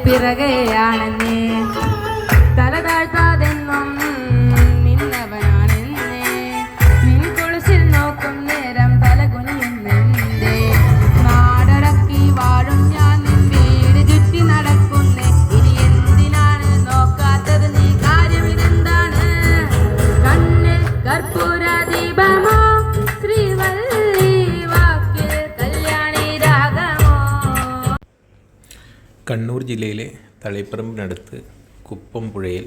പിറകെയാണെന്നേ തല താഴ്ത്താതെന്നും നിന്നവനാണെന്നേ നിൻ കുളിച്ചിൽ നോക്കും നേരം തല കുനിയുന്നെന്തേ നാടടക്കി വാഴും ഞാൻ നിൻ വീട് ചുറ്റി നടക്കുന്നേ ഇനി എന്തിനാണ് നോക്കാത്തത് നീ കാര്യമിതെന്താണ് കണ്ണിൽ കർപ്പൂര ദീപമോ ശ്രീവല്ലി വാക്കിൽ കല്യാണി രാഗമോ. കണ്ണൂർ ജില്ലയിലെ തളിപ്പറമ്പിനടുത്ത് കുപ്പം പുഴയിൽ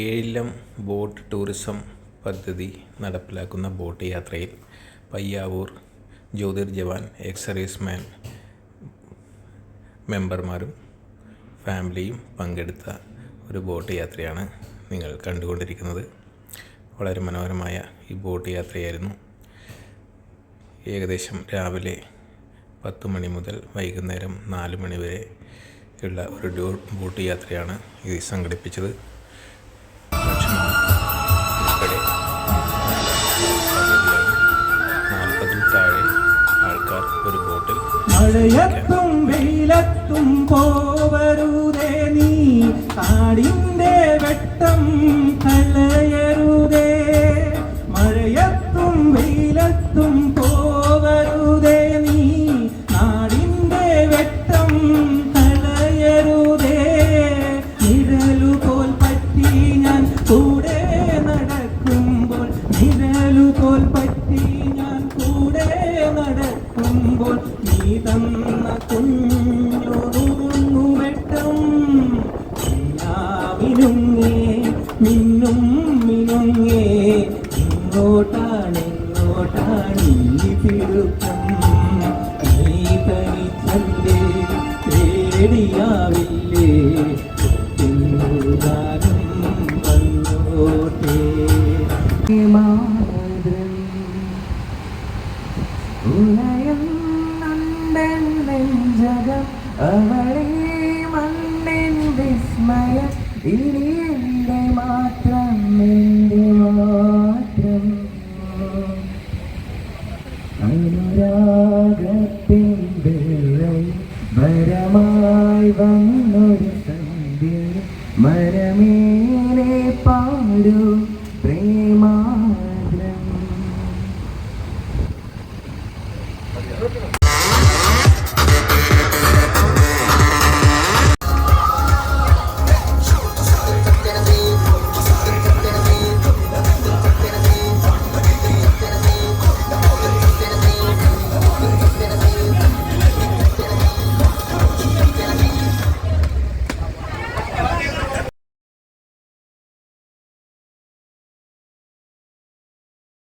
ഏഴിലം ബോട്ട് ടൂറിസം പദ്ധതി നടപ്പിലാക്കുന്ന ബോട്ട് യാത്രയിൽ പയ്യാവൂർ ജ്യോതിർ ജവാൻ എക്സ് സർവീസ്മാൻ മെമ്പർമാരും ഫാമിലിയും പങ്കെടുത്ത ഒരു ബോട്ട് യാത്രയാണ് നിങ്ങൾ കണ്ടുകൊണ്ടിരിക്കുന്നത്. വളരെ മനോഹരമായ ഈ ബോട്ട് യാത്രയായിരുന്നു. ഏകദേശം രാവിലെ 10 മണി മുതൽ വൈകുന്നേരം 4 മണി വരെ ഉള്ള ഒരു ബോട്ട് യാത്രയാണ് ഇത് സംഘടിപ്പിച്ചത്. ഭക്ഷണം ഉൾപ്പെടെ 40-ൽ താഴെ ആൾക്കാർ ഒരു ബോട്ടിൽ. മഴയത്തും വെയിലത്തും പോവരുതേ നീ കാടിന്റെ വെട്ടം കളയരുതേ. മഴയത്തും വെയിലത്തും പോവരുതേ നീ നാടിന്റെ വെട്ടം കളയരുതേ. നിഴലുപോൽ പറ്റി ഞാൻ കൂടെ നടക്കുമ്പോൾ നിഴലുപോൽ പറ്റി ഞാൻ കൂടെ നടക്കുമ്പോൾ നീ തന്ന കുഞ്ഞു വെട്ടം മിനുങ്ങേ മിന്നും മിനുങ്ങേ. ഇങ്ങോട്ടാണ് ഈ തിരുക്കം നീ തനിച്ചല്ലേ പേടിയാവില്ലേ ഗാനം വന്നോട്ടേ. നെഞ്ചകം അവളെ മണ്ണിൻ വിസ്മയം ഇനി എൻ്റെ മാത്രം എൻ്റെ മാത്രം അനുരാഗത്തിൻ വരമായി വന്നൊരു സന്ധ്യ മരമേലെ പാടൂ